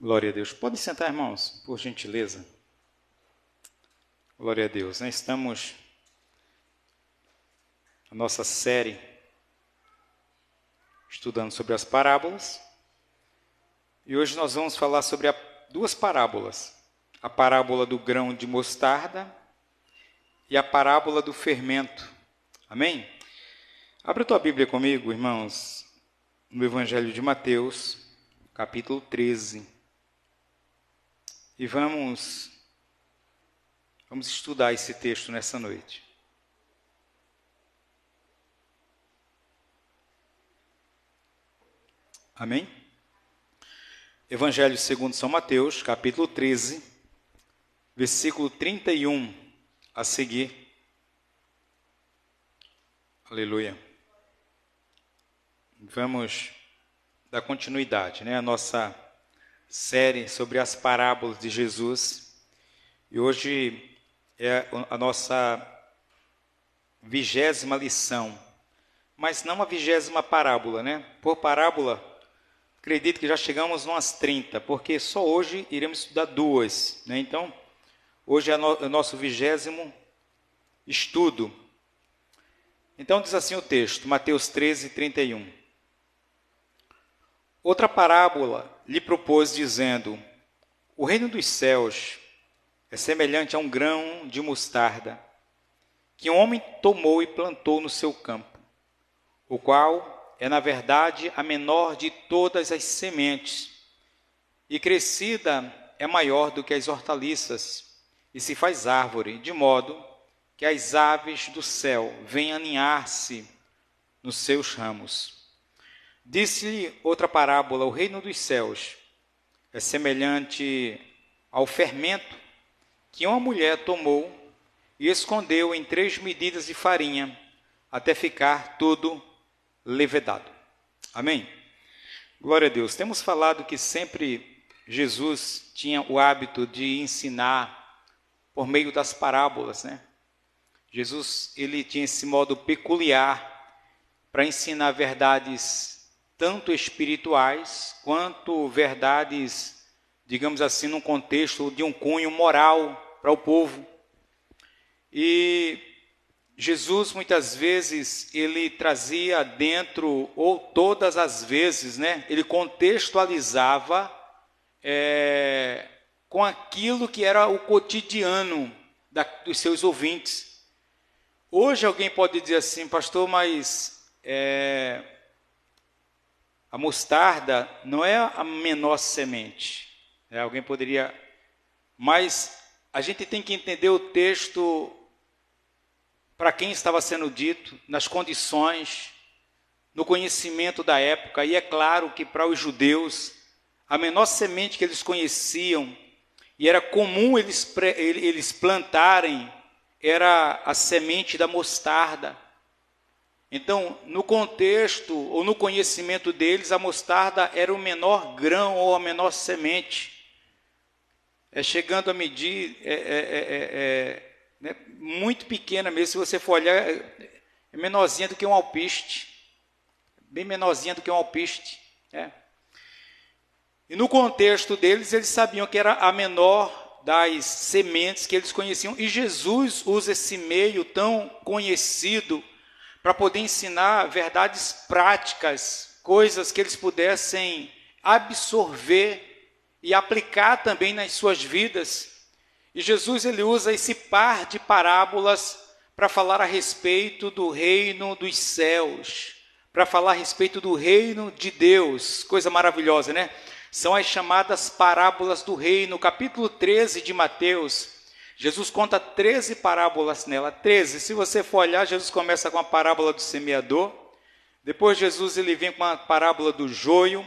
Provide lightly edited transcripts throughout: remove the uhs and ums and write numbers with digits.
Glória a Deus. Podem sentar, irmãos, por gentileza. Glória a Deus. Nós estamos na nossa série estudando sobre as parábolas. E hoje nós vamos falar sobre duas parábolas. A parábola do grão de mostarda e a parábola do fermento. Amém? Abra a tua Bíblia comigo, irmãos, no Evangelho de Mateus, capítulo 13. E vamos estudar esse texto nessa noite. Amém? Evangelho segundo São Mateus, capítulo 13, versículo 31 a seguir. Aleluia. Vamos dar continuidade, à nossa série sobre as parábolas de Jesus. E hoje é a nossa 20ª lição, mas não a 20ª parábola, Por parábola, acredito que já chegamos umas 30, porque só hoje iremos estudar duas, Então, hoje é o nosso 20º estudo. Então diz assim o texto, Mateus 13, 31. Outra parábola lhe propôs, dizendo: o reino dos céus é semelhante a um grão de mostarda, que um homem tomou e plantou no seu campo, o qual é, na verdade, a menor de todas as sementes, e crescida é maior do que as hortaliças, e se faz árvore, de modo que as aves do céu vêm aninhar-se nos seus ramos. Disse-lhe outra parábola: o reino dos céus é semelhante ao fermento que uma mulher tomou e escondeu em 3 medidas de farinha, até ficar tudo levedado. Amém? Glória a Deus. Temos falado que sempre Jesus tinha o hábito de ensinar por meio das parábolas, Jesus, ele tinha esse modo peculiar para ensinar verdades tanto espirituais, quanto verdades, digamos assim, num contexto de um cunho moral para o povo. E Jesus, muitas vezes, ele trazia dentro, ou todas as vezes, ele contextualizava com aquilo que era o cotidiano dos seus ouvintes. Hoje alguém pode dizer assim: pastor, mas a mostarda não é a menor semente. Alguém poderia... Mas a gente tem que entender o texto para quem estava sendo dito, nas condições, no conhecimento da época. E é claro que para os judeus, a menor semente que eles conheciam, e era comum eles plantarem, era a semente da mostarda. Então, no contexto ou no conhecimento deles, a mostarda era o menor grão ou a menor semente. Chegando a medir, muito pequena mesmo. Se você for olhar, é menorzinha do que um alpiste. Bem menorzinha do que um alpiste. E no contexto deles, eles sabiam que era a menor das sementes que eles conheciam. E Jesus usa esse meio tão conhecido para poder ensinar verdades práticas, coisas que eles pudessem absorver e aplicar também nas suas vidas. E Jesus, ele usa esse par de parábolas para falar a respeito do reino dos céus, para falar a respeito do reino de Deus. Coisa maravilhosa, São as chamadas parábolas do reino. Capítulo 13 de Mateus, Jesus conta 13 parábolas nela, 13. Se você for olhar, Jesus começa com a parábola do semeador, depois Jesus ele vem com a parábola do joio,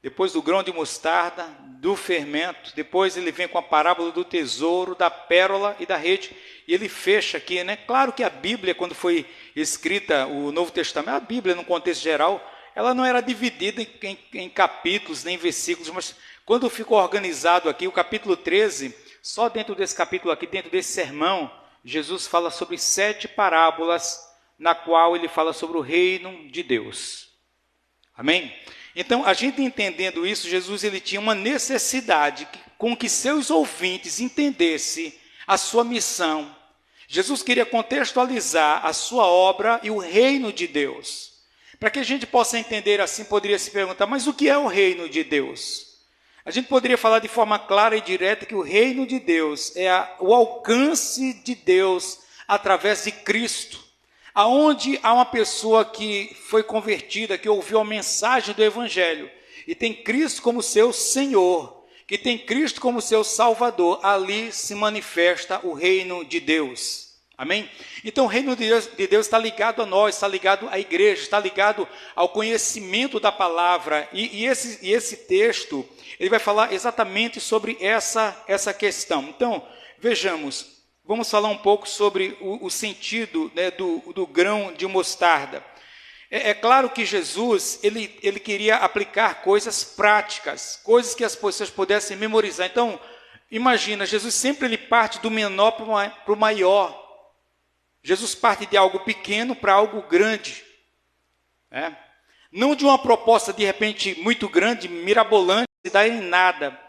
depois do grão de mostarda, do fermento, depois ele vem com a parábola do tesouro, da pérola e da rede, e ele fecha aqui, Claro que a Bíblia, quando foi escrita o Novo Testamento, a Bíblia, no contexto geral, ela não era dividida em capítulos, nem versículos, mas quando ficou organizado aqui, o capítulo 13... Só dentro desse capítulo aqui, dentro desse sermão, Jesus fala sobre 7 parábolas, na qual ele fala sobre o reino de Deus. Amém? Então, a gente entendendo isso, Jesus ele tinha uma necessidade com que seus ouvintes entendessem a sua missão. Jesus queria contextualizar a sua obra e o reino de Deus. Para que a gente possa entender assim, poderia se perguntar, mas o que é o reino de Deus? A gente poderia falar de forma clara e direta que o reino de Deus é o alcance de Deus através de Cristo. Aonde há uma pessoa que foi convertida, que ouviu a mensagem do Evangelho, e tem Cristo como seu Senhor, que tem Cristo como seu Salvador, ali se manifesta o reino de Deus. Amém? Então o reino de Deus está ligado a nós, está ligado à igreja, está ligado ao conhecimento da palavra. E esse texto, ele vai falar exatamente sobre essa questão. Então, vejamos. Vamos falar um pouco sobre o sentido, né, do grão de mostarda. É claro que Jesus ele queria aplicar coisas práticas, coisas que as pessoas pudessem memorizar. Então, imagina, Jesus sempre ele parte do menor para o maior. Jesus parte de algo pequeno para algo grande. Né? Não de uma proposta, de repente, muito grande, mirabolante, e dá em nada.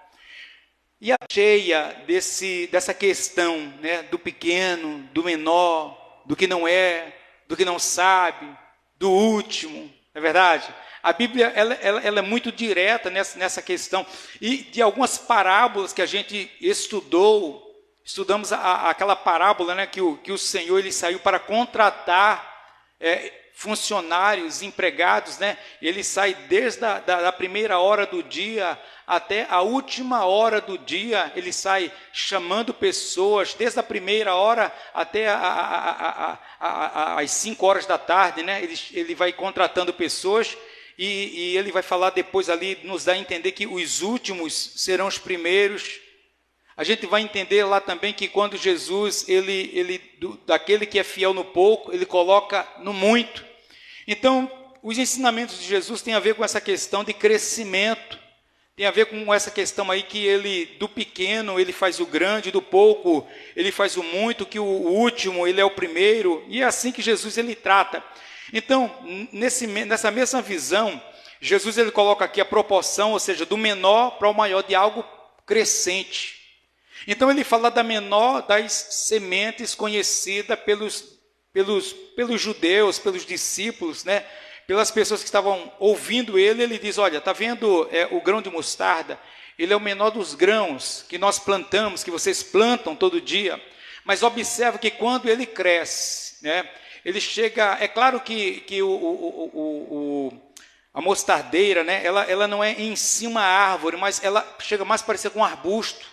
E a cheia dessa questão, né, do pequeno, do menor, do que não é, do que não sabe, do último, não é verdade? A Bíblia ela é muito direta nessa questão. E de algumas parábolas que a gente estudamos aquela parábola, né, que o Senhor ele saiu para contratar funcionários, empregados, né? Ele sai desde a primeira hora do dia até a última hora do dia, ele sai chamando pessoas, desde a primeira hora até as 5 horas da tarde, né? Ele vai contratando pessoas e ele vai falar depois ali, nos dá a entender que os últimos serão os primeiros. A gente vai entender lá também que quando Jesus, daquele que é fiel no pouco, ele coloca no muito. Então, os ensinamentos de Jesus têm a ver com essa questão de crescimento, tem a ver com essa questão aí que ele, do pequeno, ele faz o grande, do pouco, ele faz o muito, que o último, ele é o primeiro, e é assim que Jesus, ele trata. Então, nessa mesma visão, Jesus, ele coloca aqui a proporção, ou seja, do menor para o maior, de algo crescente. Então, ele fala da menor das sementes conhecida pelos judeus, pelos discípulos, né? Pelas pessoas que estavam ouvindo ele diz, olha, está vendo o grão de mostarda? Ele é o menor dos grãos que nós plantamos, que vocês plantam todo dia, mas observa que quando ele cresce, né, ele chega, é claro que a mostardeira, né, ela não é em si uma árvore, mas ela chega mais a parecer com um arbusto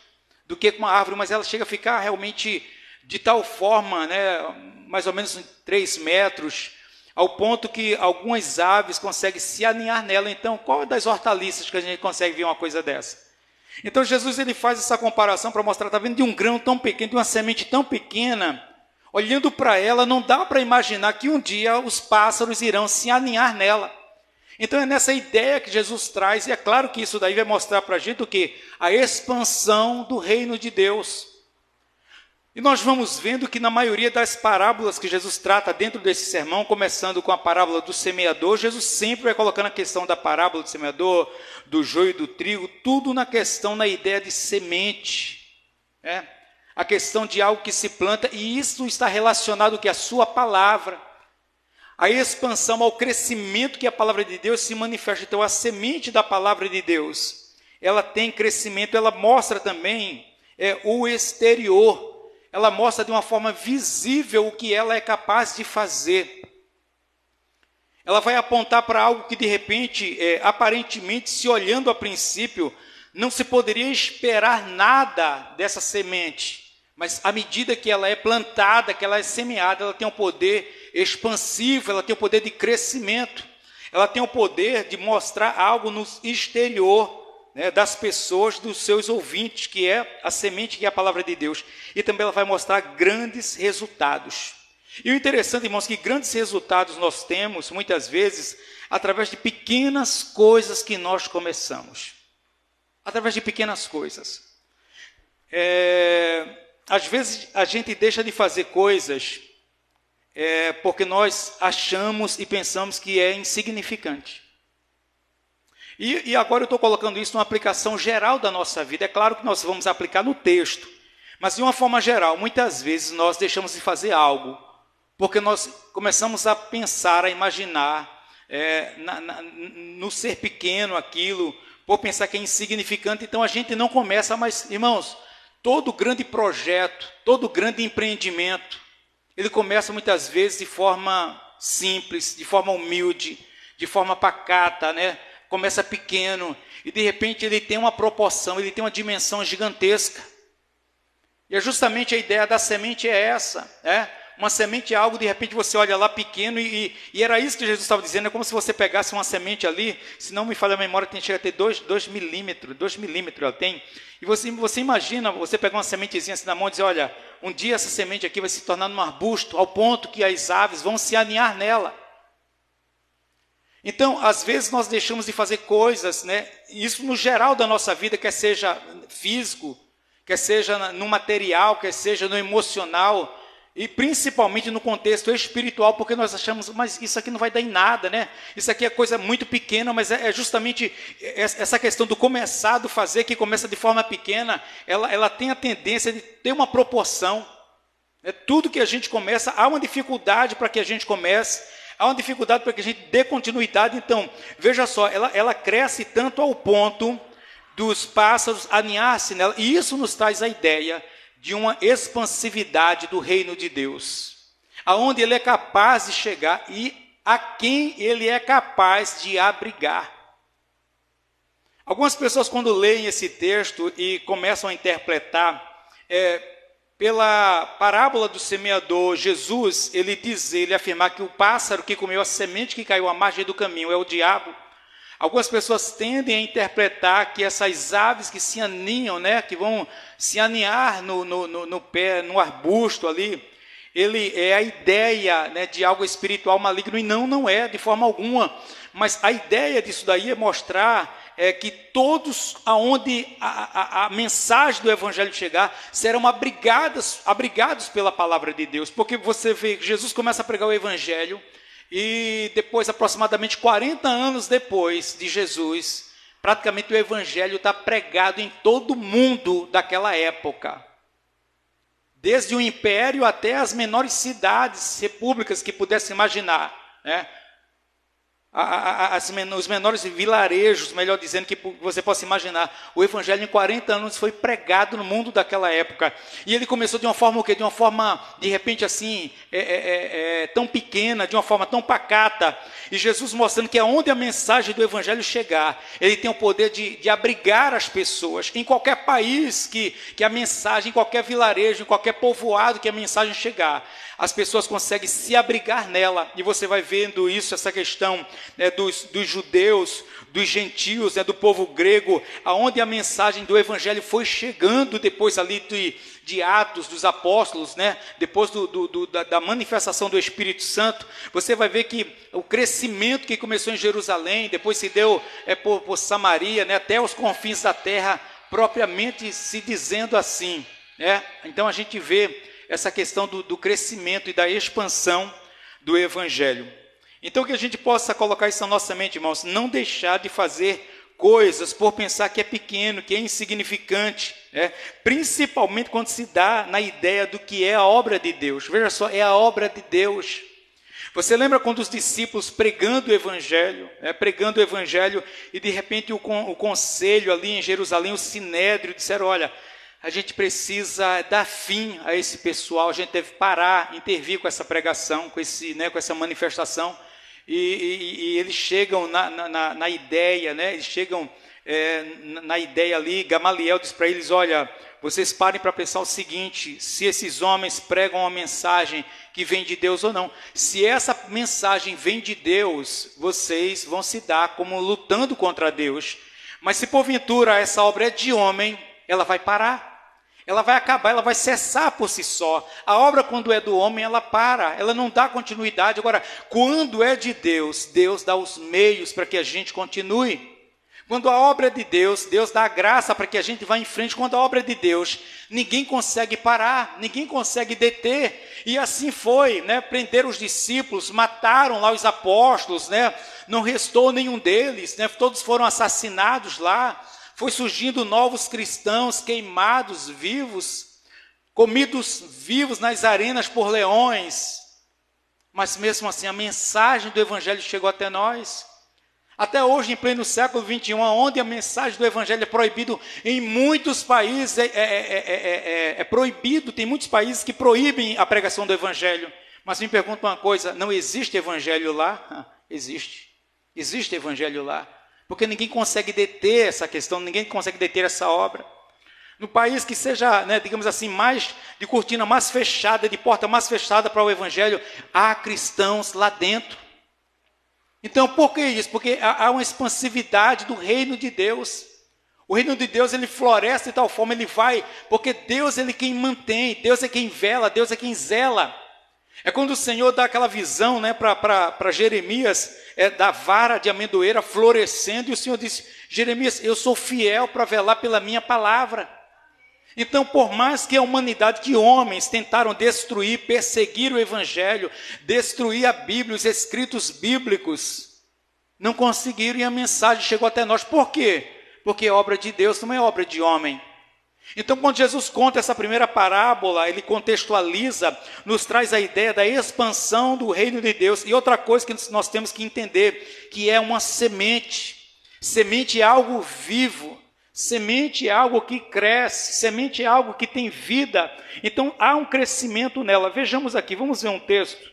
do que com uma árvore, mas ela chega a ficar realmente de tal forma, né, mais ou menos 3 metros, ao ponto que algumas aves conseguem se aninhar nela. Então, qual é das hortaliças que a gente consegue ver uma coisa dessa? Então, Jesus ele faz essa comparação para mostrar, está vendo, de um grão tão pequeno, de uma semente tão pequena, olhando para ela, não dá para imaginar que um dia os pássaros irão se aninhar nela. Então, é nessa ideia que Jesus traz, e é claro que isso daí vai mostrar para a gente o quê? A expansão do reino de Deus. E nós vamos vendo que na maioria das parábolas que Jesus trata dentro desse sermão, começando com a parábola do semeador, Jesus sempre vai colocando a questão da parábola do semeador, do joio e do trigo, tudo na ideia de semente, né? A questão de algo que se planta, e isso está relacionado com a sua palavra, a expansão, ao crescimento que a palavra de Deus se manifesta. Então, a semente da palavra de Deus, ela tem crescimento, ela mostra também o exterior, ela mostra de uma forma visível o que ela é capaz de fazer. Ela vai apontar para algo que, de repente, aparentemente, se olhando a princípio, não se poderia esperar nada dessa semente. Mas, à medida que ela é plantada, que ela é semeada, ela tem um poder expansivo, ela tem o poder de crescimento. Ela tem o poder de mostrar algo no exterior, né, das pessoas, dos seus ouvintes, que é a semente, que é a palavra de Deus. E também ela vai mostrar grandes resultados. E o interessante, irmãos, que grandes resultados nós temos, muitas vezes, através de pequenas coisas que nós começamos. Através de pequenas coisas. Às vezes, a gente deixa de fazer coisas porque nós achamos e pensamos que é insignificante. E agora eu estou colocando isso numa aplicação geral da nossa vida. É claro que nós vamos aplicar no texto, mas de uma forma geral, muitas vezes nós deixamos de fazer algo, porque nós começamos a pensar, a imaginar, no ser pequeno aquilo, por pensar que é insignificante, então a gente não começa. Mas, irmãos, todo grande projeto, todo grande empreendimento, ele começa muitas vezes de forma simples, de forma humilde, de forma pacata, né? Começa pequeno e de repente ele tem uma proporção, ele tem uma dimensão gigantesca. E é justamente a ideia da semente é essa, né? Uma semente é algo, de repente você olha lá pequeno e era isso que Jesus estava dizendo. É como se você pegasse uma semente ali, se não me falha a memória, chega a ter 2 milímetros ela tem. E você imagina, você pegar uma sementezinha assim na mão e dizer, olha, um dia essa semente aqui vai se tornar um arbusto, ao ponto que as aves vão se aninhar nela. Então, às vezes nós deixamos de fazer coisas, né? Isso no geral da nossa vida, quer seja físico, quer seja no material, quer seja no emocional, e principalmente no contexto espiritual, porque nós achamos, mas isso aqui não vai dar em nada, né? Isso aqui é coisa muito pequena, mas é justamente essa questão do começar, do fazer, que começa de forma pequena, ela tem a tendência de ter uma proporção. Tudo que a gente começa, há uma dificuldade para que a gente comece, há uma dificuldade para que a gente dê continuidade. Então, veja só, ela cresce tanto ao ponto dos pássaros aninhar-se nela, e isso nos traz a ideia de uma expansividade do reino de Deus, aonde ele é capaz de chegar e a quem ele é capaz de abrigar. Algumas pessoas, quando leem esse texto e começam a interpretar, pela parábola do semeador, Jesus, ele afirmar que o pássaro que comeu a semente que caiu à margem do caminho é o diabo. Algumas pessoas tendem a interpretar que essas aves que se aninham, né, que vão se aninhar no pé, no arbusto ali, ele é a ideia, né, de algo espiritual maligno, e não é de forma alguma. Mas a ideia disso daí é mostrar que todos aonde a mensagem do evangelho chegar serão abrigados pela palavra de Deus. Porque você vê que Jesus começa a pregar o evangelho, e depois, aproximadamente 40 anos depois de Jesus, praticamente o evangelho está pregado em todo o mundo daquela época. Desde o império até as menores cidades, repúblicas que pudesse imaginar, né? Os menores vilarejos, melhor dizendo, que você possa imaginar. O evangelho em 40 anos foi pregado no mundo daquela época. E ele começou de uma forma, de uma forma, de repente assim, tão pequena, de uma forma tão pacata. E Jesus mostrando que aonde a mensagem do evangelho chegar, ele tem o poder de abrigar as pessoas. Em qualquer país que a mensagem, em qualquer vilarejo, em qualquer povoado que a mensagem chegar, as pessoas conseguem se abrigar nela. E você vai vendo isso, essa questão, né, dos judeus, dos gentios, né, do povo grego, aonde a mensagem do evangelho foi chegando depois ali de Atos dos Apóstolos, né, depois da manifestação do Espírito Santo. Você vai ver que o crescimento que começou em Jerusalém, depois se deu por Samaria, né, até os confins da terra, propriamente se dizendo assim, né? Então a gente vê essa questão do crescimento e da expansão do evangelho. Então que a gente possa colocar isso na nossa mente, irmãos, não deixar de fazer coisas por pensar que é pequeno, que é insignificante, né? Principalmente quando se dá na ideia do que é a obra de Deus. Veja só, é a obra de Deus. Você lembra quando os discípulos pregando o evangelho, e de repente o conselho ali em Jerusalém, o sinédrio, disseram, olha, a gente precisa dar fim a esse pessoal, a gente deve parar, intervir com essa pregação, com essa manifestação. E eles chegam na ideia, né? Eles chegam na ideia ali. Gamaliel diz para eles, olha, vocês parem para pensar o seguinte, se esses homens pregam uma mensagem que vem de Deus ou não. Se essa mensagem vem de Deus, vocês vão se dar como lutando contra Deus. Mas se porventura essa obra é de homem, ela vai parar. Ela vai acabar, ela vai cessar por si só. A obra, quando é do homem, ela para, ela não dá continuidade. Agora, quando é de Deus, Deus dá os meios para que a gente continue. Quando a obra é de Deus, Deus dá a graça para que a gente vá em frente. Quando a obra é de Deus, ninguém consegue parar, ninguém consegue deter. E assim foi, né? Prenderam os discípulos, mataram lá os apóstolos, né? Não restou nenhum deles, né? Todos foram assassinados lá. Foi surgindo novos cristãos queimados vivos, comidos vivos nas arenas por leões. Mas mesmo assim, a mensagem do Evangelho chegou até nós. Até hoje, em pleno século XXI, onde a mensagem do Evangelho é proibido em muitos países, é proibido, tem muitos países que proíbem a pregação do Evangelho. Mas me pergunto uma coisa, não existe Evangelho lá? Existe. Existe Evangelho lá. Porque ninguém consegue deter essa questão, ninguém consegue deter essa obra. No país que seja, né, digamos assim, mais de cortina mais fechada, de porta mais fechada para o Evangelho, há cristãos lá dentro. Então, por que isso? Porque há uma expansividade do reino de Deus. O reino de Deus, ele floresce de tal forma, ele vai, porque Deus, ele é quem mantém, Deus é quem vela, Deus é quem zela. É quando o Senhor dá aquela visão, né, para Jeremias, da vara de amendoeira florescendo, e o Senhor disse, Jeremias, eu sou fiel para velar pela minha palavra. Então, por mais que a humanidade, que homens tentaram destruir, perseguir o Evangelho, destruir a Bíblia, os escritos bíblicos, não conseguiram e a mensagem chegou até nós. Por quê? Porque é obra de Deus, não é obra de homem. Então, quando Jesus conta essa primeira parábola, ele contextualiza, nos traz a ideia da expansão do reino de Deus. E outra coisa que nós temos que entender, que é uma semente. Semente é algo vivo. Semente é algo que cresce, semente é algo que tem vida. Então, há um crescimento nela. Vejamos aqui, vamos ver um texto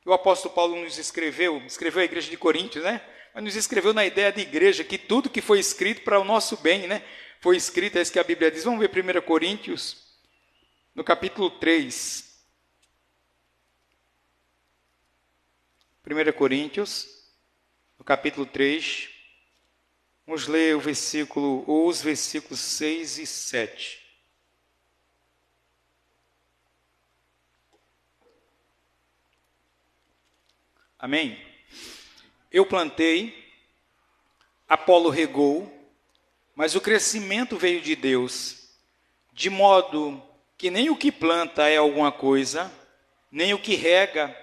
que o apóstolo Paulo nos escreveu à igreja de Coríntios, né? Mas nos escreveu na ideia de igreja, que tudo que foi escrito para o nosso bem, né? Foi escrito, é isso que a Bíblia diz. Vamos ver 1 Coríntios, no capítulo 3. 1 Coríntios, no capítulo 3. Vamos ler os versículos 6 e 7. Amém? Eu plantei, Apolo regou, mas o crescimento veio de Deus, de modo que nem o que planta é alguma coisa, nem o que rega,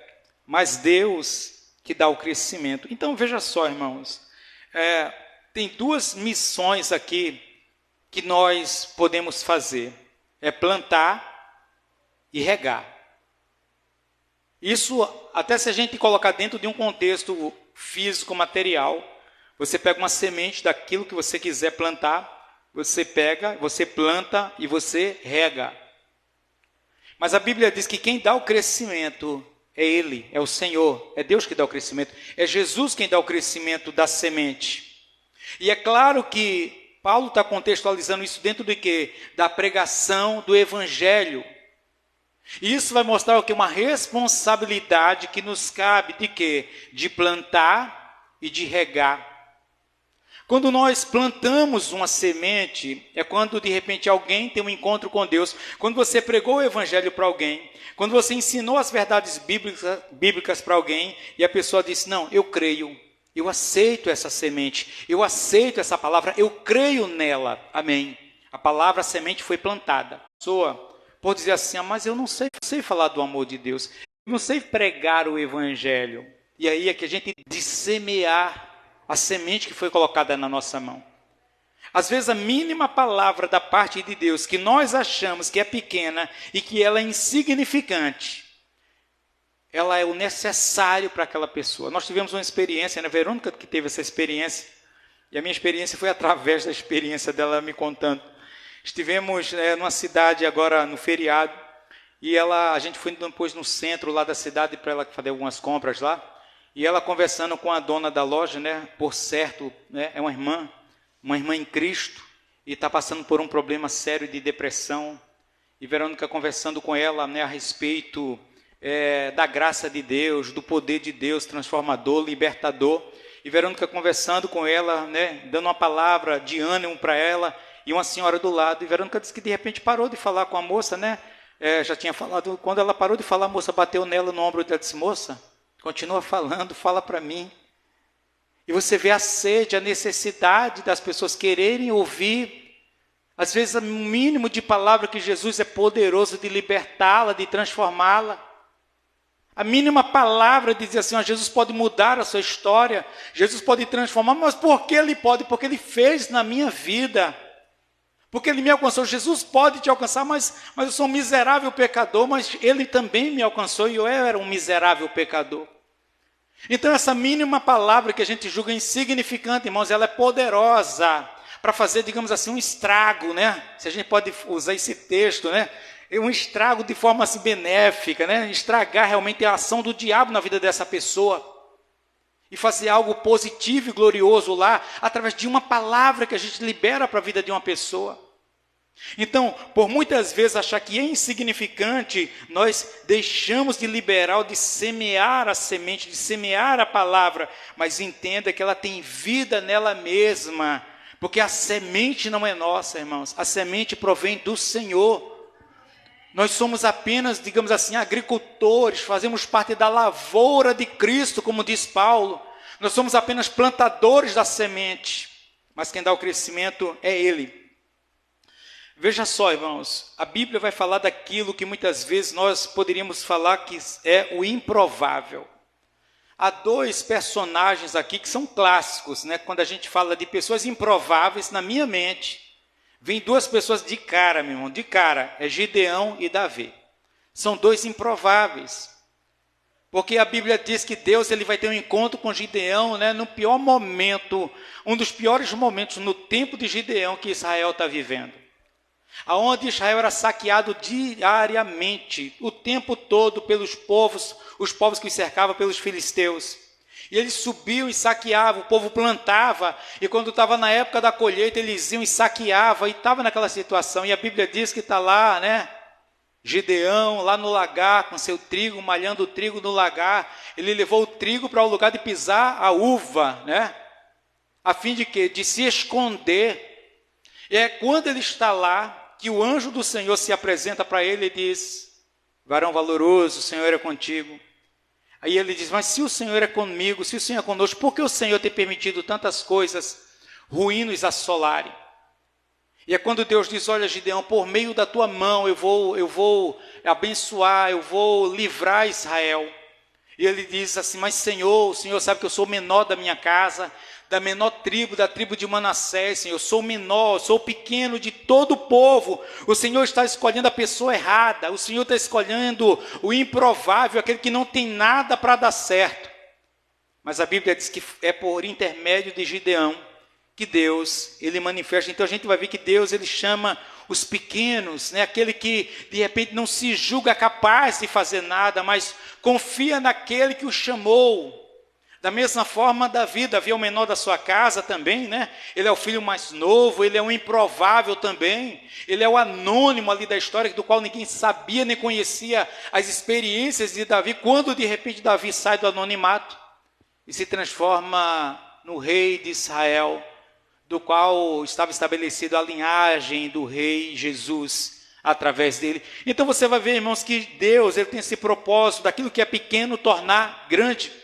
mas Deus que dá o crescimento. Então, veja só, irmãos, tem duas missões aqui que nós podemos fazer. É plantar e regar. Isso, até se a gente colocar dentro de um contexto físico, material, você pega uma semente daquilo que você quiser plantar, você pega, você planta e você rega. Mas a Bíblia diz que quem dá o crescimento é Ele, é o Senhor, é Deus que dá o crescimento, é Jesus quem dá o crescimento da semente. E é claro que Paulo está contextualizando isso dentro de quê? Da pregação do Evangelho. E isso vai mostrar o que? Uma responsabilidade que nos cabe de quê? De plantar e de regar. Quando nós plantamos uma semente, é quando de repente alguém tem um encontro com Deus. Quando você pregou o Evangelho para alguém, quando você ensinou as verdades bíblicas para alguém, e a pessoa disse, não, eu creio. Eu aceito essa semente, eu aceito essa palavra, eu creio nela, amém. A palavra, a semente foi plantada. A pessoa pode dizer assim, mas eu não sei falar do amor de Deus, eu não sei pregar o Evangelho. E aí é que a gente dissemear a semente que foi colocada na nossa mão. Às vezes a mínima palavra da parte de Deus, que nós achamos que é pequena e que ela é insignificante, ela é o necessário para aquela pessoa. Nós tivemos uma experiência, né? A Verônica que teve essa experiência, e a minha experiência foi através da experiência dela me contando. Estivemos numa cidade agora no feriado, e a gente foi depois no centro lá da cidade para ela fazer algumas compras lá, e ela conversando com a dona da loja, né? Por certo, né? É uma irmã em Cristo, e está passando por um problema sério de depressão, e Verônica conversando com ela, né, a respeito da graça de Deus, do poder de Deus, transformador, libertador, e Verônica conversando com ela, né, dando uma palavra de ânimo para ela, e uma senhora do lado, e Verônica disse que de repente parou de falar com a moça, né, já tinha falado, quando ela parou de falar, a moça bateu nela no ombro dela e disse, moça, continua falando, fala para mim. E você vê a sede, a necessidade das pessoas quererem ouvir, às vezes, o mínimo de palavra que Jesus é poderoso de libertá-la, de transformá-la. A mínima palavra de dizer assim, ó, Jesus pode mudar a sua história, Jesus pode transformar, mas por que Ele pode? Porque Ele fez na minha vida. Porque Ele me alcançou. Jesus pode te alcançar, mas eu sou um miserável pecador, mas Ele também me alcançou e eu era um miserável pecador. Então essa mínima palavra que a gente julga insignificante, irmãos, ela é poderosa para fazer, digamos assim, um estrago, né? Se a gente pode usar esse texto, né? Um estrago de forma assim benéfica, né? Estragar realmente a ação do diabo na vida dessa pessoa. E fazer algo positivo e glorioso lá, através de uma palavra que a gente libera para a vida de uma pessoa. Então, por muitas vezes achar que é insignificante, nós deixamos de liberar, de semear a semente, de semear a palavra, mas entenda que ela tem vida nela mesma, porque a semente não é nossa, irmãos, a semente provém do Senhor. Nós somos apenas, digamos assim, agricultores, fazemos parte da lavoura de Cristo, como diz Paulo. Nós somos apenas plantadores da semente, mas quem dá o crescimento é Ele. Veja só, irmãos, a Bíblia vai falar daquilo que muitas vezes nós poderíamos falar que é o improvável. Há dois personagens aqui que são clássicos, né? Quando a gente fala de pessoas improváveis, na minha mente, vem duas pessoas de cara, meu irmão, de cara, é Gideão e Davi. São dois improváveis. Porque a Bíblia diz que Deus ele vai ter um encontro com Gideão, né? No pior momento, um dos piores momentos no tempo de Gideão que Israel está vivendo. Aonde Israel era saqueado diariamente, o tempo todo pelos povos, os povos que os cercavam pelos filisteus. E eles subiam e saqueavam, o povo plantava, e quando estava na época da colheita, eles iam e saqueavam, e estava naquela situação. E a Bíblia diz que está lá, né? Gideão, lá no lagar, com seu trigo, malhando o trigo no lagar. Ele levou o trigo para o lugar de pisar a uva, né? A fim de quê? De se esconder. E é quando ele está lá, que o anjo do Senhor se apresenta para ele e diz, varão valoroso, o Senhor é contigo. Aí ele diz, mas se o Senhor é comigo, se o Senhor é conosco, por que o Senhor tem permitido tantas coisas ruins nos assolarem? E é quando Deus diz, olha Gideão, por meio da tua mão eu vou abençoar, eu vou livrar Israel. E ele diz assim, mas Senhor, o Senhor sabe que eu sou o menor da minha casa, da menor tribo, da tribo de Manassés, Senhor, eu sou o menor, eu sou o pequeno de todo o povo. O Senhor está escolhendo a pessoa errada, o Senhor está escolhendo o improvável, aquele que não tem nada para dar certo. Mas a Bíblia diz que é por intermédio de Gideão que Deus, ele manifesta. Então a gente vai ver que Deus, ele chama os pequenos, né? Aquele que de repente não se julga capaz de fazer nada, mas confia naquele que o chamou. Da mesma forma, Davi é o menor da sua casa também, né? Ele é o filho mais novo, ele é um improvável também, ele é o anônimo ali da história, do qual ninguém sabia nem conhecia as experiências de Davi, quando de repente Davi sai do anonimato e se transforma no rei de Israel, do qual estava estabelecida a linhagem do rei Jesus através dele. Então você vai ver, irmãos, que Deus ele tem esse propósito daquilo que é pequeno tornar grande.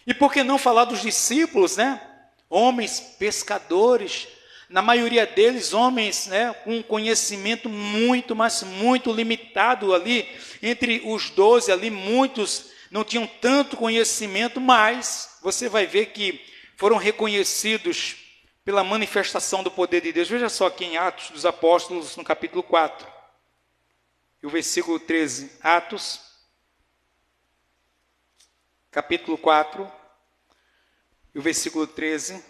E por que não falar dos discípulos, né? Homens pescadores, na maioria deles homens, né, com conhecimento muito, mas muito limitado ali, entre os 12 ali, muitos não tinham tanto conhecimento, mas você vai ver que foram reconhecidos pela manifestação do poder de Deus. Veja só aqui em Atos dos Apóstolos, no capítulo 4, e o versículo 13, Atos, capítulo 4, e o versículo 13,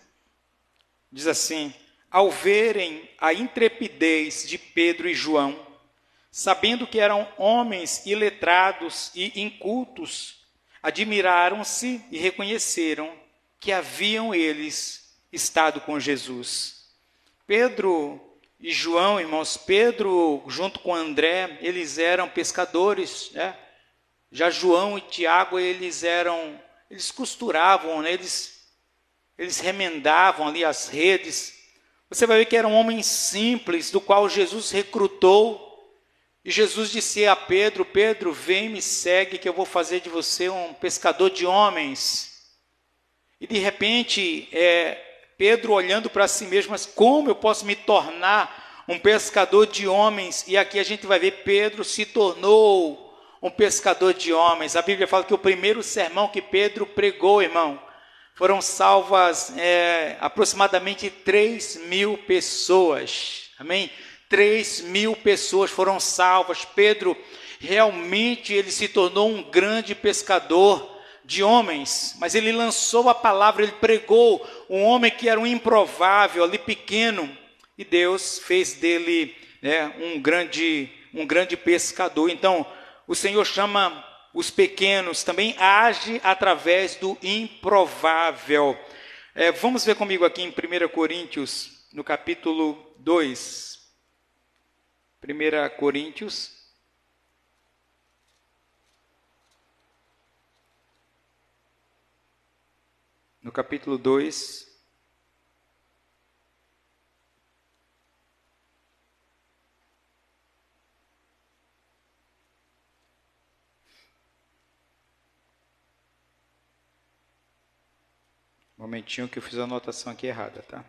diz assim, ao verem a intrepidez de Pedro e João, sabendo que eram homens iletrados e incultos, admiraram-se e reconheceram que haviam eles estado com Jesus. Pedro e João, irmãos, Pedro junto com André, eles eram pescadores, né? Já João e Tiago, eles costuravam, né? Eles remendavam ali as redes. Você vai ver que eram homens simples, do qual Jesus recrutou. E Jesus disse a Pedro, Pedro, vem, me segue, que eu vou fazer de você um pescador de homens. E de repente, Pedro olhando para si mesmo, mas como eu posso me tornar um pescador de homens? E aqui a gente vai ver Pedro se tornou um pescador de homens. A Bíblia fala que o primeiro sermão que Pedro pregou, irmão, foram salvas aproximadamente 3.000 pessoas. Amém? 3.000 pessoas foram salvas. Pedro, realmente, ele se tornou um grande pescador de homens. Mas ele lançou a palavra, ele pregou um homem que era um improvável, ali pequeno. E Deus fez dele um grande pescador. Então, o Senhor chama os pequenos, também age através do improvável. Vamos ver comigo aqui em 1 Coríntios, no capítulo 2. 1 Coríntios. No capítulo 2. Um momentinho que eu fiz a anotação aqui errada, tá?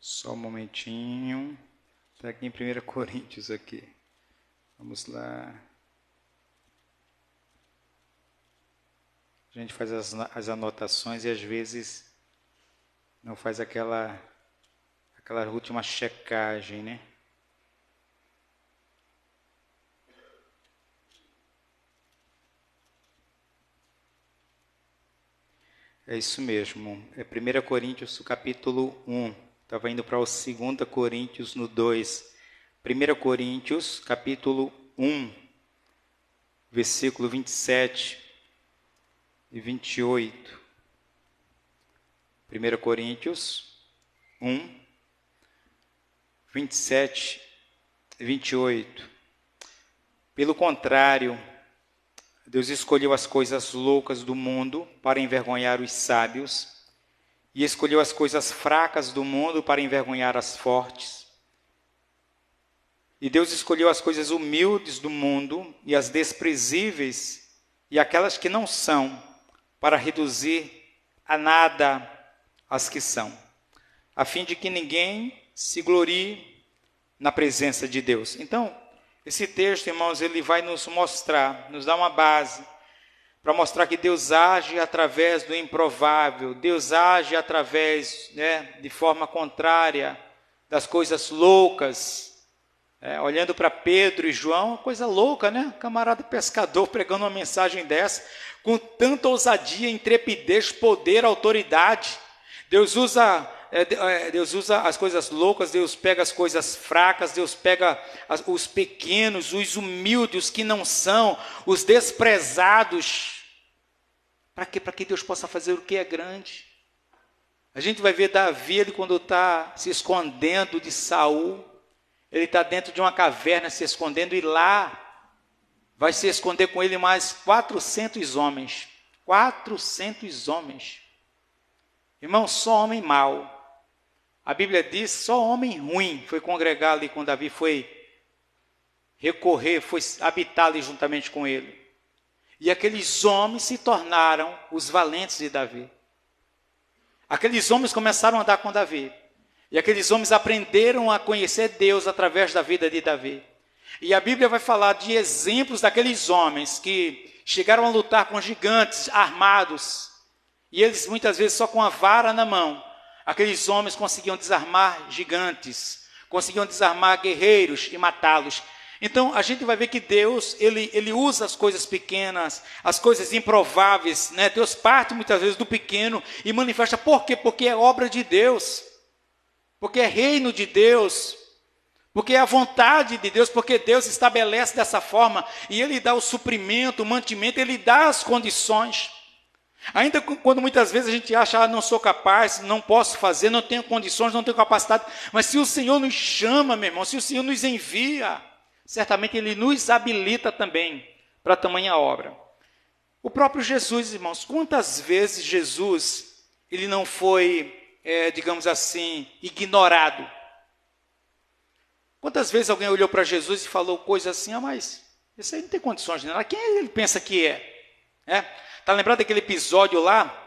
Só um momentinho. Está aqui em 1 Coríntios aqui. Vamos lá. A gente faz as anotações e às vezes não faz aquela última checagem, né? É isso mesmo. É 1 Coríntios, capítulo 1. Estava indo para o 2 Coríntios, no 2. 1 Coríntios, capítulo 1, versículo 27 e 28. 1 Coríntios 1, 27 e 28. Pelo contrário, Deus escolheu as coisas loucas do mundo para envergonhar os sábios, e escolheu as coisas fracas do mundo para envergonhar as fortes. E Deus escolheu as coisas humildes do mundo e as desprezíveis e aquelas que não são, para reduzir a nada as que são, a fim de que ninguém se glorie na presença de Deus. Então, esse texto, irmãos, ele vai nos mostrar, nos dar uma base, para mostrar que Deus age através do improvável, Deus age através, de forma contrária, das coisas loucas. Olhando para Pedro e João, uma coisa louca, né? Camarada pescador pregando uma mensagem dessa, com tanta ousadia, intrepidez, poder, autoridade. Deus usa as coisas loucas, Deus pega as coisas fracas, Deus pega os pequenos, os humildes, os que não são, os desprezados. Para quê? Para que Deus possa fazer o que é grande. A gente vai ver Davi, ele quando está se escondendo de Saul, ele está dentro de uma caverna se escondendo, e lá vai se esconder com ele mais 400 homens. 400 homens. Irmão, só homem mau. A Bíblia diz, só homem ruim foi congregar ali com Davi, foi recorrer, foi habitar ali juntamente com ele. E aqueles homens se tornaram os valentes de Davi. Aqueles homens começaram a andar com Davi. E aqueles homens aprenderam a conhecer Deus através da vida de Davi. E a Bíblia vai falar de exemplos daqueles homens que chegaram a lutar com gigantes armados. E eles muitas vezes só com a vara na mão. Aqueles homens conseguiam desarmar gigantes, conseguiam desarmar guerreiros e matá-los. Então, a gente vai ver que Deus, ele usa as coisas pequenas, as coisas improváveis, né? Deus parte muitas vezes do pequeno e manifesta. Por quê? Porque é obra de Deus, porque é reino de Deus, porque é a vontade de Deus, porque Deus estabelece dessa forma, e Ele dá o suprimento, o mantimento, Ele dá as condições. Ainda quando muitas vezes a gente acha, não sou capaz, não posso fazer, não tenho condições, não tenho capacidade, mas se o Senhor nos chama, meu irmão, se o Senhor nos envia, certamente Ele nos habilita também para tamanha obra. O próprio Jesus, irmãos, quantas vezes Jesus, ele não foi, digamos assim, ignorado? Quantas vezes alguém olhou para Jesus e falou coisas assim, mas esse aí não tem condições de nada, quem ele pensa que é? Está lembrado daquele episódio lá,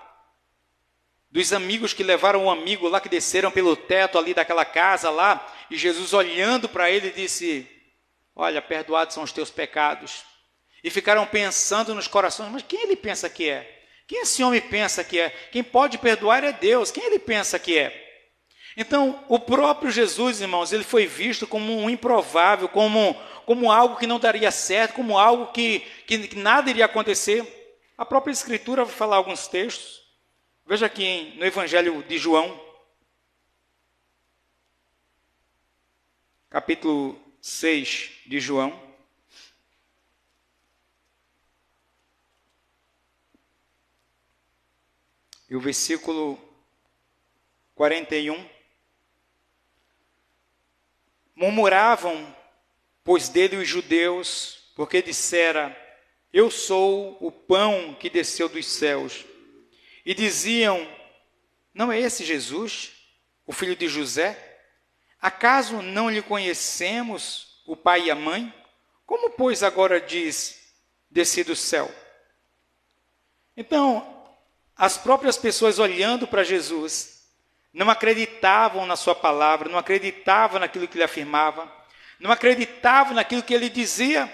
dos amigos que levaram um amigo lá, que desceram pelo teto ali daquela casa lá, e Jesus olhando para ele disse, olha, perdoados são os teus pecados. E ficaram pensando nos corações, mas quem ele pensa que é? Quem esse homem pensa que é? Quem pode perdoar é Deus, quem ele pensa que é? Então, o próprio Jesus, irmãos, ele foi visto como um improvável, como algo que não daria certo, como algo que nada iria acontecer. A própria Escritura vai falar alguns textos. Veja aqui no Evangelho de João, capítulo 6 de João. E o versículo 41. Murmuravam, pois dele os judeus, porque dissera, eu sou o pão que desceu dos céus. E diziam, não é esse Jesus, o filho de José? Acaso não lhe conhecemos o pai e a mãe? Como, pois, agora diz, desci do céu? Então, as próprias pessoas olhando para Jesus, não acreditavam na sua palavra, não acreditavam naquilo que ele afirmava, não acreditavam naquilo que ele dizia.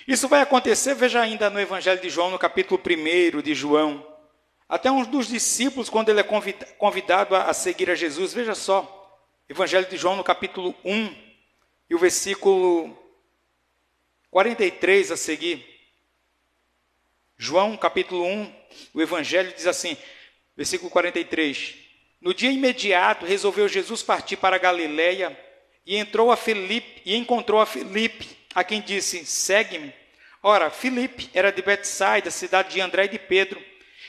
Isso vai acontecer, veja ainda no Evangelho de João, no capítulo 1 de João, até um dos discípulos, quando ele é convidado a seguir a Jesus, veja só, Evangelho de João no capítulo 1, e o versículo 43 a seguir. João capítulo 1, o Evangelho diz assim, versículo 43, no dia imediato resolveu Jesus partir para a Galileia e encontrou a Filipe, a quem disse, segue-me. Ora, Filipe era de Betsaida, cidade de André e de Pedro.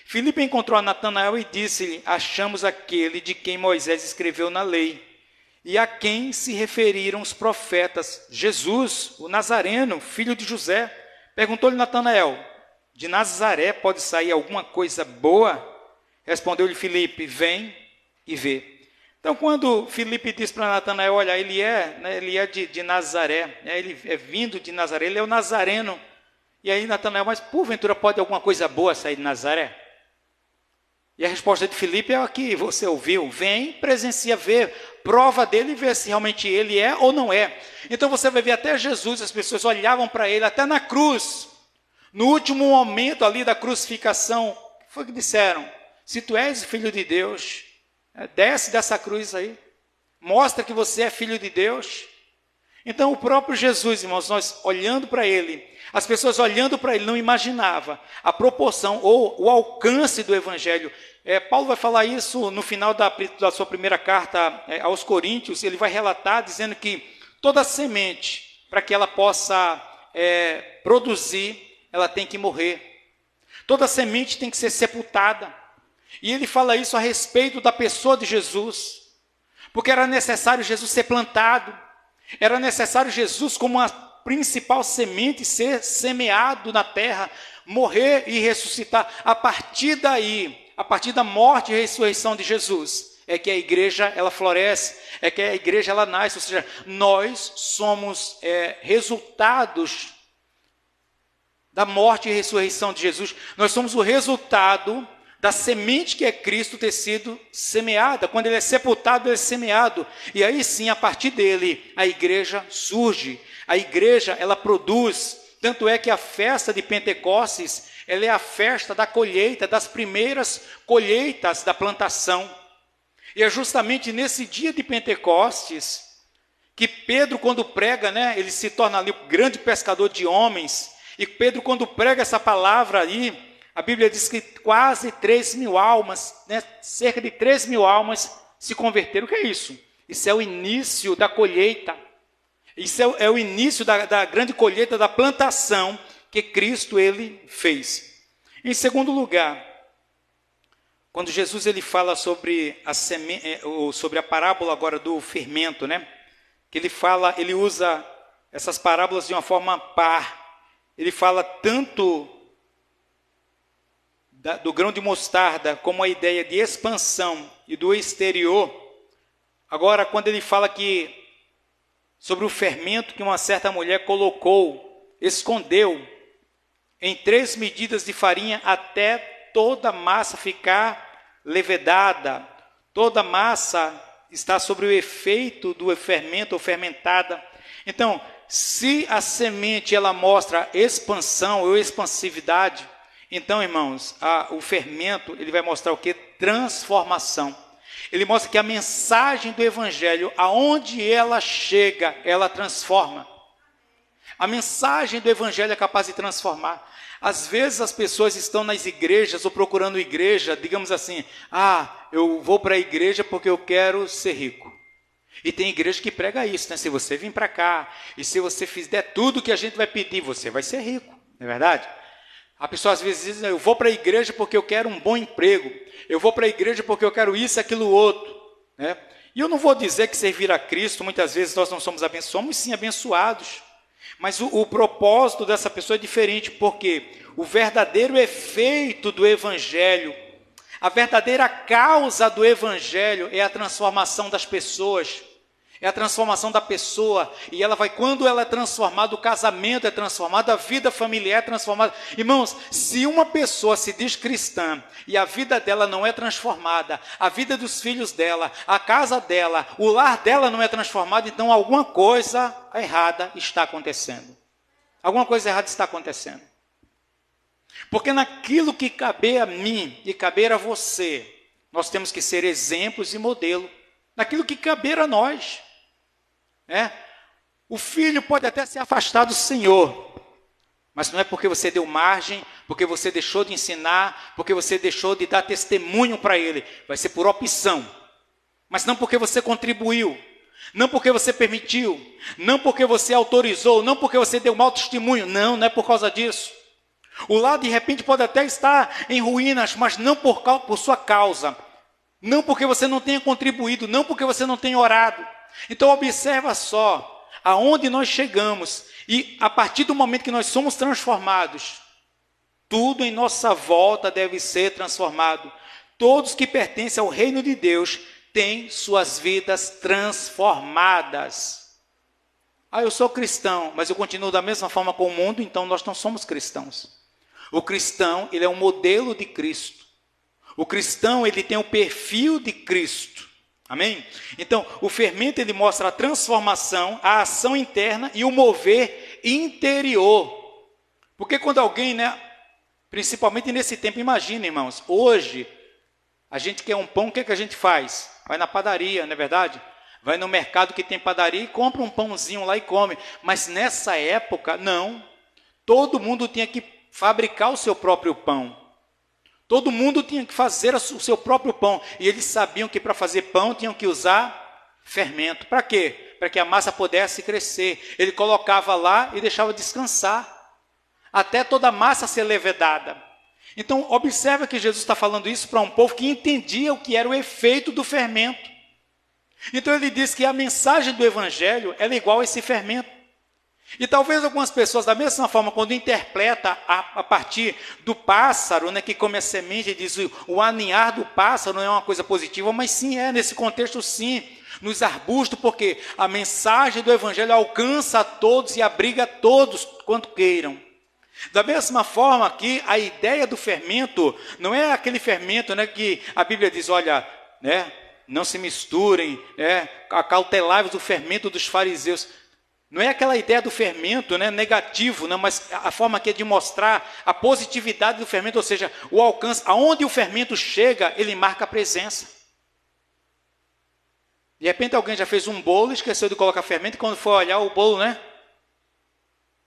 Filipe encontrou a Natanael e disse-lhe, achamos aquele de quem Moisés escreveu na lei, e a quem se referiram os profetas, Jesus, o Nazareno, filho de José. Perguntou-lhe Natanael, de Nazaré pode sair alguma coisa boa? Respondeu-lhe Filipe, vem e vê. Então, quando Filipe diz para Natanael, olha, ele é de Nazaré, ele é vindo de Nazaré, ele é o Nazareno. E aí Natanael, mas porventura pode alguma coisa boa sair de Nazaré? E a resposta de Filipe é a que você ouviu, vem, presencia, vê, prova dele e vê se realmente ele é ou não é. Então você vai ver até Jesus, as pessoas olhavam para ele, até na cruz, no último momento ali da crucificação, foi o que disseram, se tu és filho de Deus, desce dessa cruz aí, mostra que você é filho de Deus. Então o próprio Jesus, irmãos, nós olhando para ele, as pessoas olhando para ele não imaginavam a proporção ou o alcance do Evangelho. Paulo vai falar isso no final da sua primeira carta aos Coríntios, ele vai relatar dizendo que toda semente, para que ela possa produzir, ela tem que morrer. Toda semente tem que ser sepultada. E ele fala isso a respeito da pessoa de Jesus, porque era necessário Jesus ser plantado, era necessário Jesus como a principal semente ser semeado na terra, morrer e ressuscitar. A partir daí, a partir da morte e ressurreição de Jesus, é que a igreja ela floresce, é que a igreja ela nasce, ou seja, nós somos resultados da morte e ressurreição de Jesus, nós somos o resultado da semente que é Cristo ter sido semeada. Quando ele é sepultado, ele é semeado. E aí sim, a partir dele, a igreja surge. A igreja, ela produz. Tanto é que a festa de Pentecostes, ela é a festa da colheita, das primeiras colheitas da plantação. E é justamente nesse dia de Pentecostes, que Pedro, quando prega, ele se torna ali o grande pescador de homens. E Pedro, quando prega essa palavra aí, a Bíblia diz que quase 3.000 almas, cerca de 3.000 almas se converteram. O que é isso? Isso é o início da colheita. Isso é o início da grande colheita, da plantação que Cristo ele fez. Em segundo lugar, quando Jesus ele fala sobre a parábola agora do fermento, que ele usa essas parábolas de uma forma par. Ele fala tanto do grão de mostarda como a ideia de expansão e do exterior. Agora, quando ele fala que sobre o fermento que uma certa mulher colocou, escondeu em 3 medidas de farinha até toda a massa ficar levedada, toda a massa está sobre o efeito do fermento ou fermentada. Então, se a semente ela mostra expansão ou expansividade, então, irmãos, o fermento ele vai mostrar o que? Transformação. Ele mostra que a mensagem do evangelho, aonde ela chega, ela transforma. A mensagem do evangelho é capaz de transformar. Às vezes as pessoas estão nas igrejas ou procurando igreja, digamos assim, eu vou para a igreja porque eu quero ser rico. E tem igreja que prega isso, né? Se você vir para cá e se você fizer tudo que a gente vai pedir, você vai ser rico, não é verdade? A pessoa às vezes diz, eu vou para a igreja porque eu quero um bom emprego, eu vou para a igreja porque eu quero isso, aquilo, outro, né? E eu não vou dizer que servir a Cristo, muitas vezes nós não somos abençoados, somos sim abençoados, mas o propósito dessa pessoa é diferente, porque o verdadeiro efeito do evangelho, a verdadeira causa do evangelho é a transformação das pessoas, é a transformação da pessoa, e ela vai, quando ela é transformada, o casamento é transformado, a vida familiar é transformada. Irmãos, se uma pessoa se diz cristã, e a vida dela não é transformada, a vida dos filhos dela, a casa dela, o lar dela não é transformado, então alguma coisa errada está acontecendo. Alguma coisa errada está acontecendo. Porque naquilo que caber a mim e caber a você, nós temos que ser exemplos e modelo, naquilo que caber a nós. O filho pode até se afastar do Senhor, mas não é porque você deu margem, porque você deixou de ensinar, porque você deixou de dar testemunho para ele, vai ser por opção, mas não porque você contribuiu, não porque você permitiu, não porque você autorizou, não porque você deu mau testemunho, não é por causa disso. O lar de repente pode até estar em ruínas, mas não por sua causa, não porque você não tenha contribuído, não porque você não tenha orado. Então observa só aonde nós chegamos, e a partir do momento que nós somos transformados, tudo em nossa volta deve ser transformado. Todos que pertencem ao reino de Deus têm suas vidas transformadas. Eu sou cristão, mas eu continuo da mesma forma com o mundo, então nós não somos cristãos. O cristão, ele é um modelo de Cristo. O cristão, ele tem o perfil de Cristo. Amém? Então, o fermento, ele mostra a transformação, a ação interna e o mover interior. Porque quando alguém, principalmente nesse tempo, imagina, irmãos, hoje, a gente quer um pão, o que a gente faz? Vai na padaria, não é verdade? Vai no mercado que tem padaria e compra um pãozinho lá e come. Mas nessa época, não. Todo mundo tinha que fabricar o seu próprio pão. Todo mundo tinha que fazer o seu próprio pão. E eles sabiam que para fazer pão tinham que usar fermento. Para quê? Para que a massa pudesse crescer. Ele colocava lá e deixava descansar, até toda a massa ser levedada. Então, observa que Jesus está falando isso para um povo que entendia o que era o efeito do fermento. Então, ele diz que a mensagem do evangelho ela é igual a esse fermento. E talvez algumas pessoas, da mesma forma, quando interpreta a partir do pássaro, que come a semente, diz o aninhar do pássaro não é uma coisa positiva, mas sim nesse contexto sim, nos arbustos, porque a mensagem do evangelho alcança a todos e abriga a todos quanto queiram. Da mesma forma que a ideia do fermento não é aquele fermento que a Bíblia diz, olha, não se misturem, acautelai-vos do fermento dos fariseus. Não é aquela ideia do fermento negativo, mas a forma que é de mostrar a positividade do fermento, ou seja, o alcance, aonde o fermento chega, ele marca a presença. De repente alguém já fez um bolo, esqueceu de colocar fermento, e quando foi olhar o bolo,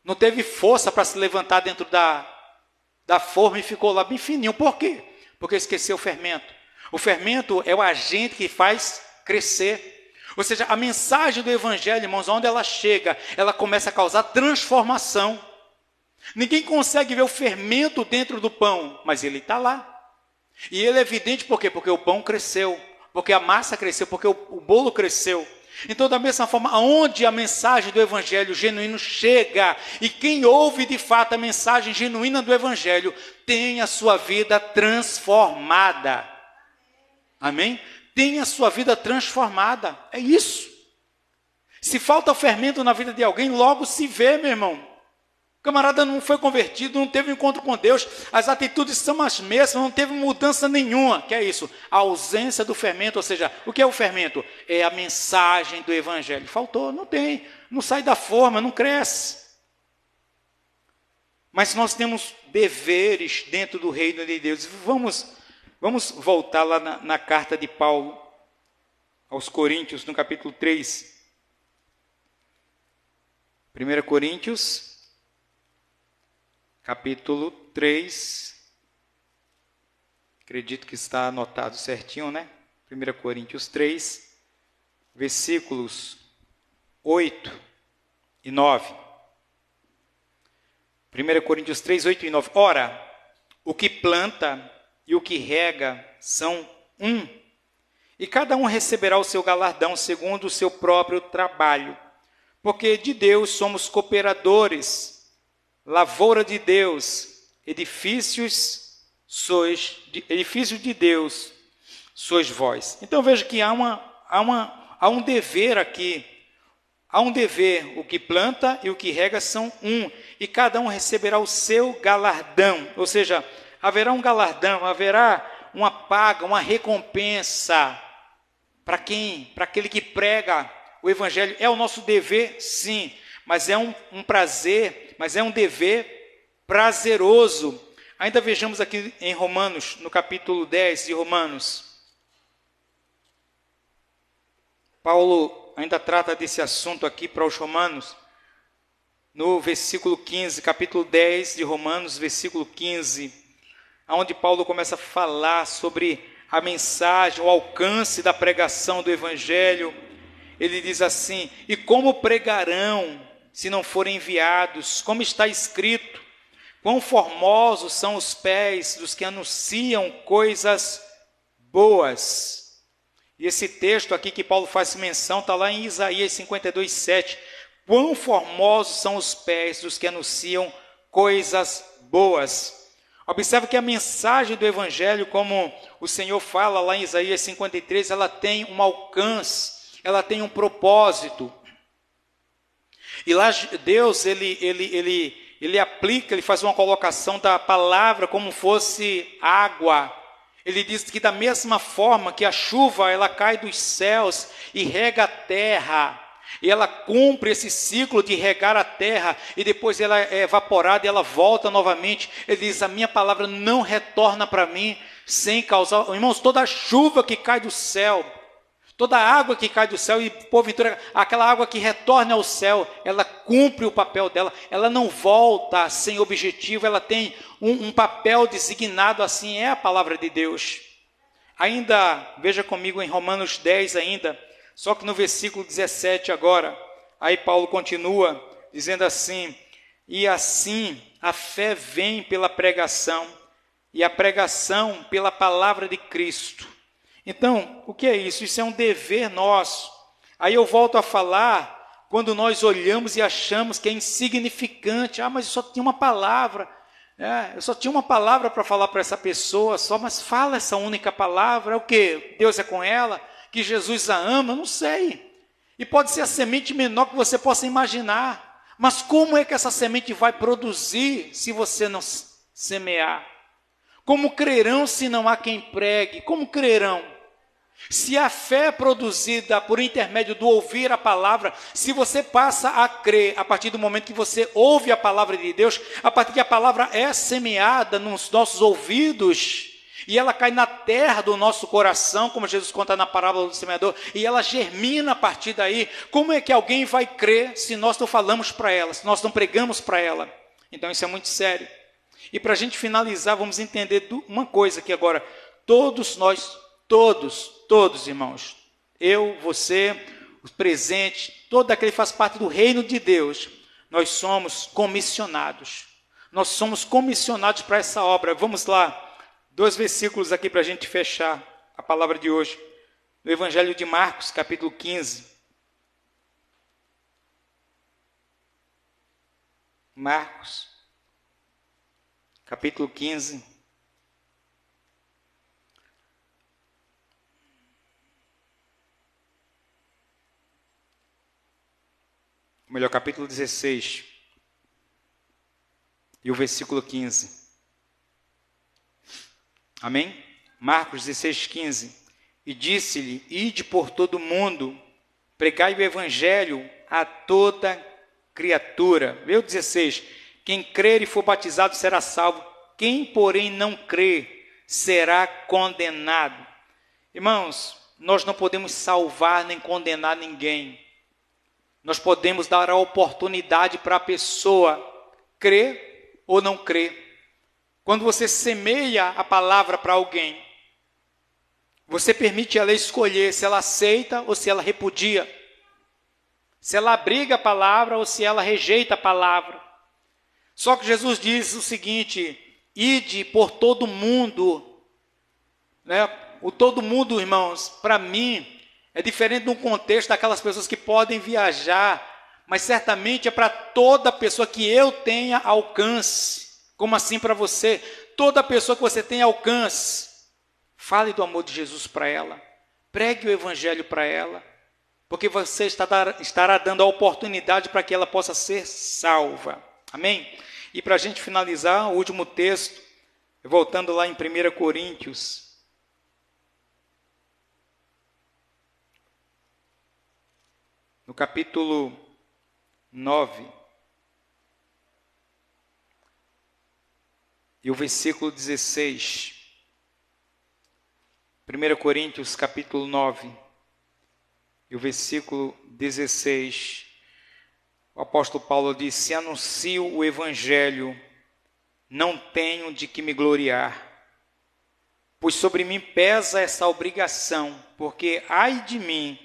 não teve força para se levantar dentro da forma e ficou lá bem fininho. Por quê? Porque esqueceu o fermento. O fermento é o agente que faz crescer. Ou seja, a mensagem do evangelho, irmãos, onde ela chega, ela começa a causar transformação. Ninguém consegue ver o fermento dentro do pão, mas ele está lá. E ele é evidente por quê? Porque o pão cresceu, porque a massa cresceu, porque o bolo cresceu. Então, da mesma forma, aonde a mensagem do Evangelho genuíno chega, e quem ouve de fato a mensagem genuína do Evangelho, tem a sua vida transformada. Amém? Tem a sua vida transformada. É isso. Se falta o fermento na vida de alguém, logo se vê, meu irmão. O camarada não foi convertido, não teve um encontro com Deus, as atitudes são as mesmas, não teve mudança nenhuma. Que é isso? A ausência do fermento, ou seja, o que é o fermento? É a mensagem do Evangelho. Faltou, não tem, não sai da forma, não cresce. Mas nós temos deveres dentro do reino de Deus. Vamos voltar lá na carta de Paulo aos Coríntios, no capítulo 3. 1 Coríntios, capítulo 3, acredito que está anotado certinho, né? 1 Coríntios 3, versículos 8 e 9. 1 Coríntios 3, 8 e 9. Ora, o que planta e o que rega são um, e cada um receberá o seu galardão segundo o seu próprio trabalho, porque de Deus somos cooperadores, lavoura de Deus, edifícios de Deus sois vós. Então veja que há um dever aqui. Há um dever, o que planta e o que rega são um, e cada um receberá o seu galardão. Ou seja, haverá um galardão, haverá uma paga, uma recompensa para quem? Para aquele que prega o Evangelho. É o nosso dever, sim, mas é um prazer, mas é um dever prazeroso. Ainda vejamos aqui em Romanos, no capítulo 10 de Romanos. Paulo ainda trata desse assunto aqui para os romanos, no versículo 15, capítulo 10 de Romanos, versículo 15, onde Paulo começa a falar sobre a mensagem, o alcance da pregação do Evangelho. Ele diz assim: e como pregarão se não forem enviados? Como está escrito, quão formosos são os pés dos que anunciam coisas boas. E esse texto aqui que Paulo faz menção está lá em Isaías 52, 7. Quão formosos são os pés dos que anunciam coisas boas. Observe que a mensagem do Evangelho, como o Senhor fala lá em Isaías 53, ela tem um alcance, ela tem um propósito. E lá Deus, ele aplica, ele faz uma colocação da palavra como fosse água. Ele diz que da mesma forma que a chuva, ela cai dos céus e rega a terra, e ela cumpre esse ciclo de regar a terra, e depois ela é evaporada e ela volta novamente. Ele diz: a minha palavra não retorna para mim sem causar... Irmãos, toda a chuva que cai do céu, toda a água que cai do céu, e porventura aquela água que retorna ao céu, ela cumpre o papel dela, ela não volta sem objetivo, ela tem um papel designado, assim é a palavra de Deus. Ainda, veja comigo em Romanos 10 ainda, só que no versículo 17 agora, aí Paulo continua dizendo assim: e assim a fé vem pela pregação, e a pregação pela palavra de Cristo. Então, o que é isso? Isso é um dever nosso. Aí eu volto a falar, quando nós olhamos e achamos que é insignificante. Mas eu só tinha uma palavra. Eu só tinha uma palavra para falar para essa pessoa, só, mas fala essa única palavra. É o quê? Deus é com ela? Que Jesus a ama? Não sei. E pode ser a semente menor que você possa imaginar. Mas como é que essa semente vai produzir se você não semear? Como crerão se não há quem pregue? Como crerão? Se a fé é produzida por intermédio do ouvir a palavra, se você passa a crer a partir do momento que você ouve a palavra de Deus, a partir que a palavra é semeada nos nossos ouvidos, e ela cai na terra do nosso coração, como Jesus conta na parábola do semeador, e ela germina a partir daí, como é que alguém vai crer se nós não falamos para ela, se nós não pregamos para ela? Então isso é muito sério. E para a gente finalizar, vamos entender uma coisa aqui agora. Todos nós, todos irmãos, eu, você, os presentes, todo aquele que faz parte do reino de Deus, nós somos comissionados. Nós somos comissionados para essa obra. Vamos lá, 2 versículos aqui para a gente fechar a palavra de hoje. No Evangelho de Marcos, capítulo 15. Marcos, capítulo 15. Ou melhor, capítulo 16. E o versículo 15. Amém? Marcos 16, 15. E disse-lhe: ide por todo o mundo, pregai o evangelho a toda criatura. Vê o 16. Quem crer e for batizado será salvo. Quem, porém, não crer será condenado. Irmãos, nós não podemos salvar nem condenar ninguém. Nós podemos dar a oportunidade para a pessoa crer ou não crer. Quando você semeia a palavra para alguém, você permite ela escolher se ela aceita ou se ela repudia. Se ela abriga a palavra ou se ela rejeita a palavra. Só que Jesus diz o seguinte: ide por todo mundo. Né? O todo mundo, irmãos, para mim, é diferente de um contexto daquelas pessoas que podem viajar, mas certamente é para toda pessoa que eu tenha alcance. Como assim para você? Toda pessoa que você tenha alcance, fale do amor de Jesus para ela, pregue o evangelho para ela, porque você estará dando a oportunidade para que ela possa ser salva. Amém? E para a gente finalizar, o último texto, voltando lá em 1 Coríntios, no capítulo 9, e o versículo 16. 1 Coríntios, capítulo 9, e o versículo 16. O apóstolo Paulo diz: se anuncio o evangelho, não tenho de que me gloriar, pois sobre mim pesa essa obrigação, porque ai de mim,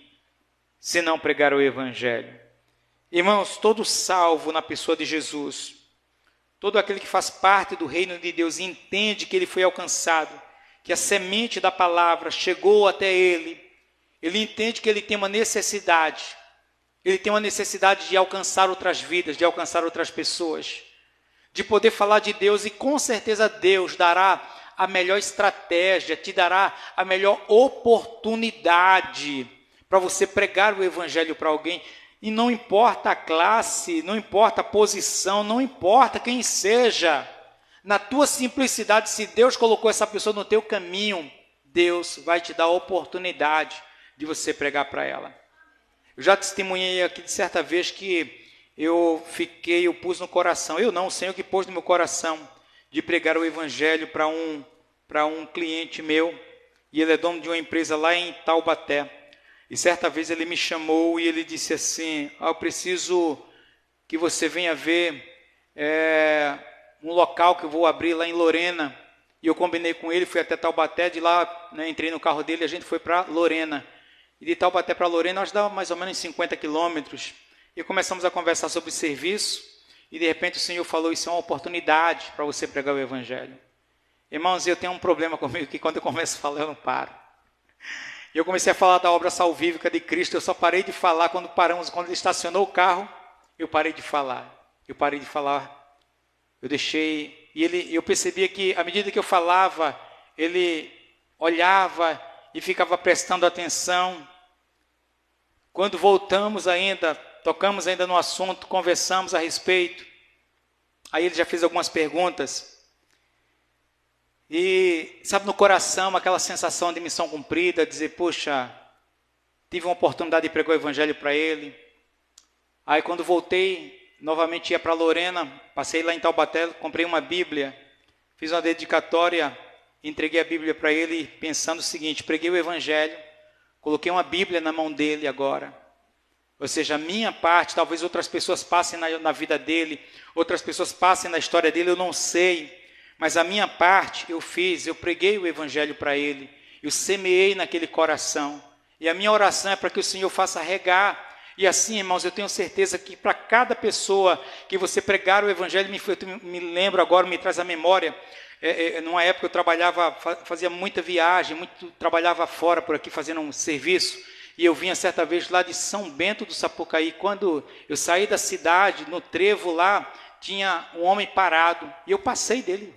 se não pregar o evangelho. Irmãos, todo salvo na pessoa de Jesus, todo aquele que faz parte do reino de Deus e entende que ele foi alcançado, que a semente da palavra chegou até ele, ele entende que ele tem uma necessidade, ele tem uma necessidade de alcançar outras vidas, de alcançar outras pessoas, de poder falar de Deus, e com certeza Deus dará a melhor estratégia, te dará a melhor oportunidade para você pregar o evangelho para alguém. E não importa a classe, não importa a posição, não importa quem seja, na tua simplicidade, se Deus colocou essa pessoa no teu caminho, Deus vai te dar a oportunidade de você pregar para ela. Eu já testemunhei aqui de certa vez que eu pus no coração, o Senhor que pôs no meu coração, de pregar o evangelho para um cliente meu, e ele é dono de uma empresa lá em Taubaté. E certa vez ele me chamou e ele disse assim: eu preciso que você venha ver um local que eu vou abrir lá em Lorena. E eu combinei com ele, fui até Taubaté, de lá, né, entrei no carro dele e a gente foi para Lorena. E de Taubaté para Lorena nós dá mais ou menos 50 quilômetros. E começamos a conversar sobre serviço, e de repente o Senhor falou: isso é uma oportunidade para você pregar o evangelho. Irmãos, eu tenho um problema comigo, que quando eu começo a falar eu não paro. Eu comecei a falar da obra salvífica de Cristo, eu só parei de falar quando ele estacionou o carro, eu parei de falar. Eu deixei, e eu percebia que à medida que eu falava, ele olhava e ficava prestando atenção. Quando voltamos ainda, tocamos ainda no assunto, conversamos a respeito, aí ele já fez algumas perguntas. E, sabe, no coração, aquela sensação de missão cumprida, dizer: poxa, tive uma oportunidade de pregar o evangelho para ele. Aí quando voltei, novamente ia para Lorena, passei lá em Taubaté, comprei uma Bíblia, fiz uma dedicatória, entreguei a Bíblia para ele, pensando o seguinte: preguei o evangelho, coloquei uma Bíblia na mão dele agora. Ou seja, a minha parte, talvez outras pessoas passem na vida dele, outras pessoas passem na história dele, eu não sei. Mas a minha parte eu fiz, eu preguei o evangelho para ele, eu semeei naquele coração, e a minha oração é para que o Senhor faça regar. E assim, irmãos, eu tenho certeza que para cada pessoa que você pregar o evangelho, me lembro agora, me traz a memória, numa época eu trabalhava, fazia muita viagem, trabalhava fora por aqui fazendo um serviço, e eu vinha certa vez lá de São Bento do Sapucaí. Quando eu saí da cidade, no trevo lá, tinha um homem parado, e eu passei dele.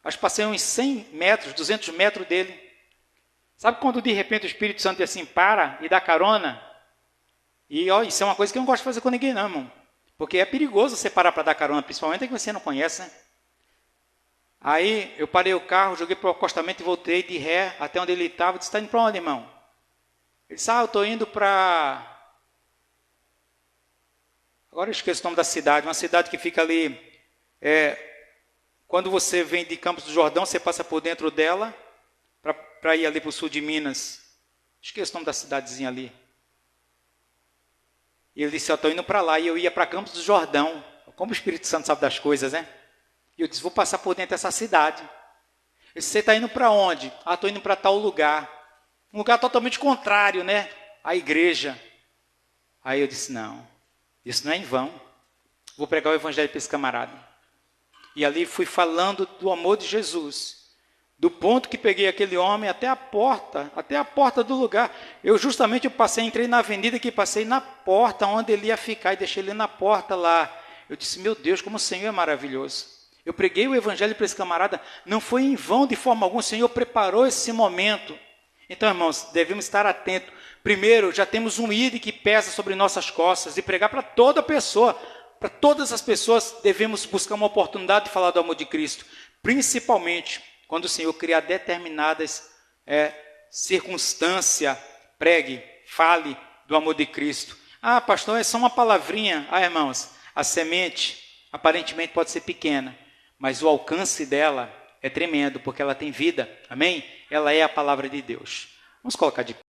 Acho que passei uns 100 metros, 200 metros dele. Sabe quando de repente o Espírito Santo diz assim, para e dá carona? E ó, isso é uma coisa que eu não gosto de fazer com ninguém não, irmão. Porque é perigoso você parar para dar carona, principalmente que você não conhece, né? Aí eu parei o carro, joguei para o acostamento e voltei de ré até onde ele estava. Disse, está indo para onde, irmão? Ele disse, eu estou indo para... Agora eu esqueço o nome da cidade, uma cidade que fica ali... Quando você vem de Campos do Jordão, você passa por dentro dela para ir ali para o sul de Minas. Esqueço o nome da cidadezinha ali. E ele disse, eu estou indo para lá. E eu ia para Campos do Jordão. Como o Espírito Santo sabe das coisas, né? E eu disse, vou passar por dentro dessa cidade. Ele disse, você está indo para onde? Estou indo para tal lugar. Um lugar totalmente contrário, né? À igreja. Aí eu disse, não, isso não é em vão. Vou pregar o evangelho para esse camarada. E ali fui falando do amor de Jesus. Do ponto que peguei aquele homem até a porta do lugar. Eu entrei na avenida que passei na porta onde ele ia ficar e deixei ele na porta lá. Eu disse, meu Deus, como o Senhor é maravilhoso. Eu preguei o evangelho para esse camarada, não foi em vão de forma alguma, o Senhor preparou esse momento. Então, irmãos, devemos estar atentos. Primeiro, já temos um ID que pesa sobre nossas costas e pregar para toda pessoa. Para todas as pessoas, devemos buscar uma oportunidade de falar do amor de Cristo. Principalmente quando o Senhor criar determinadas circunstâncias, pregue, fale do amor de Cristo. Pastor, é só uma palavrinha. Irmãos, a semente aparentemente pode ser pequena, mas o alcance dela é tremendo, porque ela tem vida, amém? Ela é a palavra de Deus. Vamos colocar de pé.